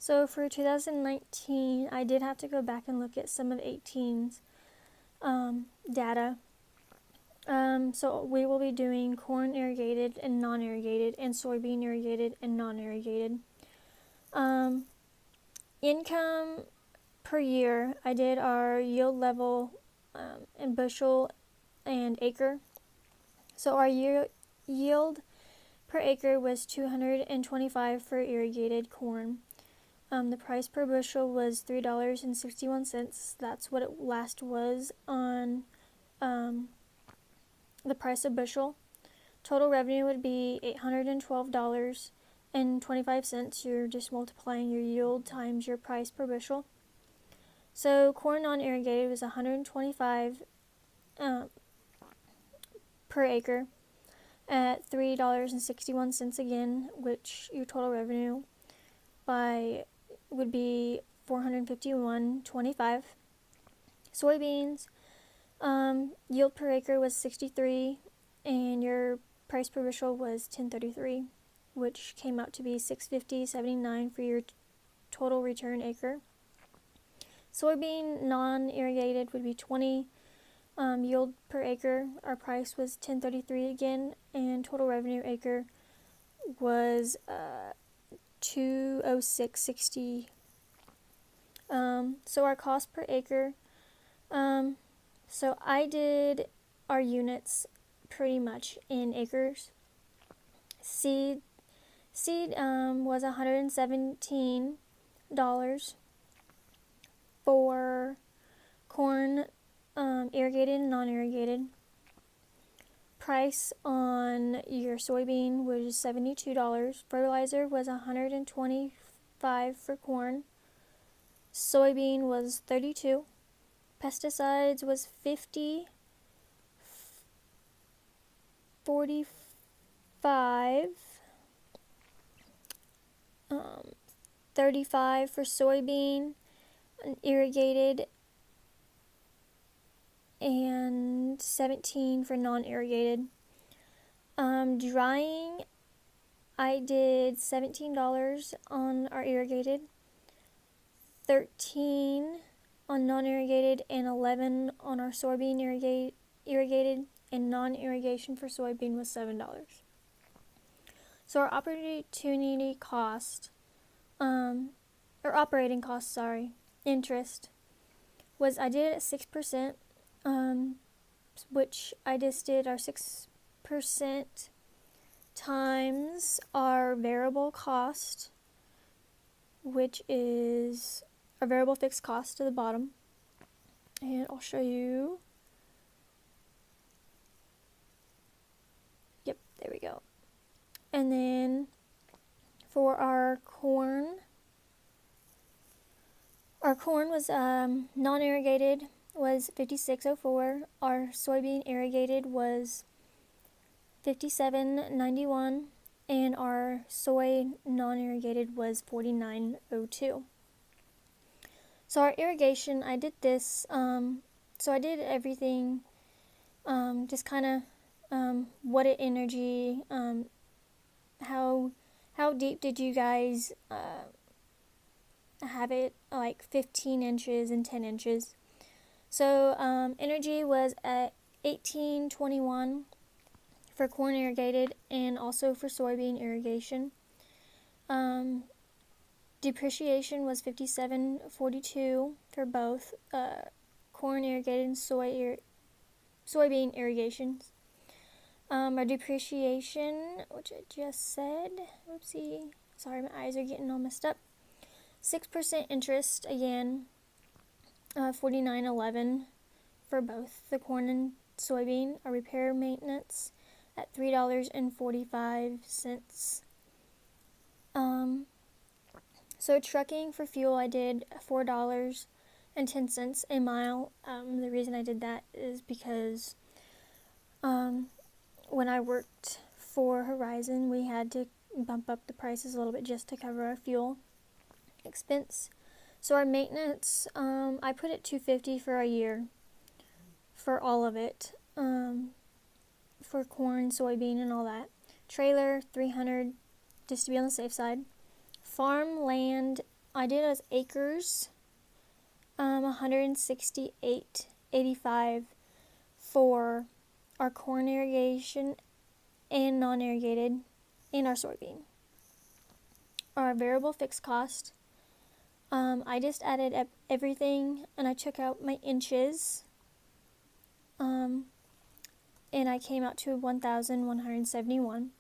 So for 2019, I did have to go back and look at some of 18's data. So we will be doing corn irrigated and non-irrigated, and soybean irrigated and non-irrigated. Income per year, I did our yield level in bushel and acre. So our yield per acre was 225 for irrigated corn. The price per bushel was $3.61. That's what it last was on the price of bushel. Total revenue would be $812.25. You're just multiplying your yield times your price per bushel. So corn non-irrigated was 125 per acre at $3.61 again, which your total revenue would be $451.25. Soybeans, yield per acre was 63, and your price per bushel was $10.33, which came out to be $650.79 for your total return acre. Soybean non-irrigated would be 20. Yield per acre, our price was $10.33 again, and total revenue acre was $206.60. So our cost per acre, so I did our units pretty much in acres. Seed was $117 for corn, irrigated and non-irrigated. Price on your soybean was $72. Fertilizer was $125 for corn. Soybean was $32. Pesticides was $50. $45. $35 for soybean, irrigated, and $17 for non-irrigated. Drying, I did $17 on our irrigated, $13 on non-irrigated, and $11 on our soybean irrigated, and non-irrigation for soybean was $7. So our opportunity cost, operating cost, interest, was, I did it at 6%, which I just did our 6% times our variable cost, which is our variable fixed cost to the bottom. And I'll show you. Yep, there we go. And then for our corn was non-irrigated was $56.04. Our soybean irrigated was $57.91, and our soy non-irrigated was $49.02. So our irrigation, I did this. So I did everything. Just kind of what energy. How deep did you guys have it? Like 15 inches and 10 inches. So energy was at $18.21 for corn irrigated, and also for soybean irrigation. Depreciation was $57.42 for both corn irrigated and soybean irrigations. Our depreciation, which I just said, whoopsie, sorry, my eyes are getting all messed up. 6% interest again, $49.11 for both the corn and soybean. Our repair maintenance at $3.45. So trucking for fuel, I did $4.10 a mile. The reason I did that is because when I worked for Horizon, we had to bump up the prices a little bit just to cover our fuel expense. So our maintenance, I put it $250 for a year for all of it, for corn, soybean, and all that. Trailer $300 just to be on the safe side. Farmland I did as acres, 168.85 for our corn irrigation and non-irrigated, and our soybean. Our variable fixed cost, I just added everything and I took out my inches, and I came out to 1,171.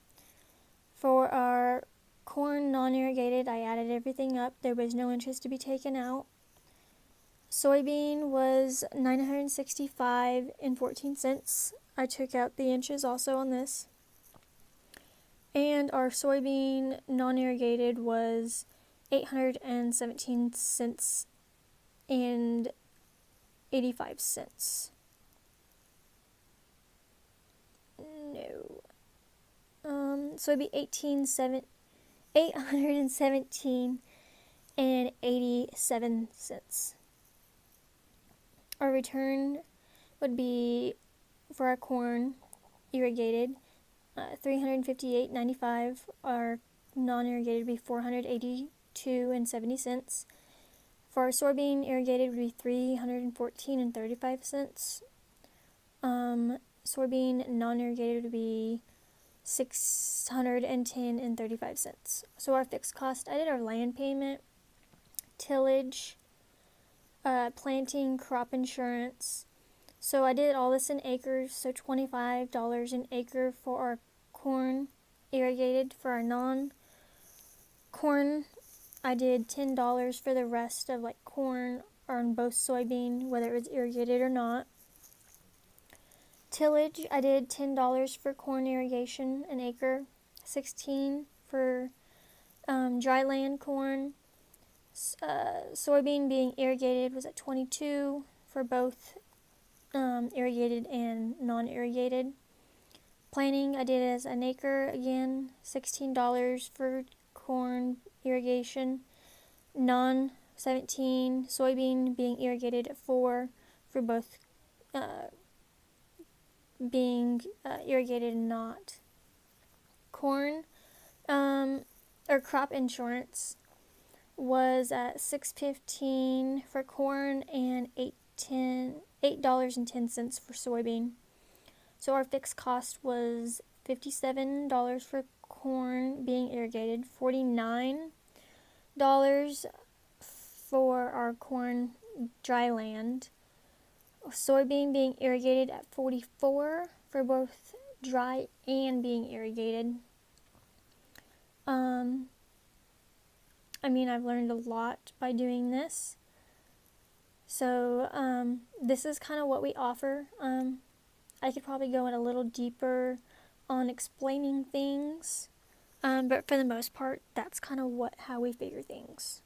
For our corn non-irrigated, I added everything up. There was no inches to be taken out. Soybean was 965.14. I took out the inches also on this. And our soybean non-irrigated was 817 cents and 85 cents. No. So it'd be 817 and 87 cents. Our return would be for our corn irrigated, $358.95. Our non-irrigated would be $482.70. For our soybean irrigated would be $314.35. Soybean non-irrigated would be $610.35. So our fixed cost, I did our land payment, tillage, planting, crop insurance. So I did all this in acres, so $25 an acre for our corn irrigated. For our non-corn, I did $10 for the rest of like corn or on both soybean, whether it was irrigated or not. Tillage, I did $10 for corn irrigation an acre, $16 for dry land corn. Soybean being irrigated was at $22 for both irrigated and non-irrigated. Planting, I did as an acre again, $16 for corn irrigation, non-17. Soybean being irrigated at $4 for both being irrigated and not. Corn or crop insurance was at $6.15 for corn and $8.10 for soybean. So our fixed cost was $57 for corn being irrigated, $49 for our corn dry land. Soybean being irrigated at $44 for both dry and being irrigated. I've learned a lot by doing this. So this is kind of what we offer. I could probably go in a little deeper on explaining things, but for the most part, that's kind of how we figure things.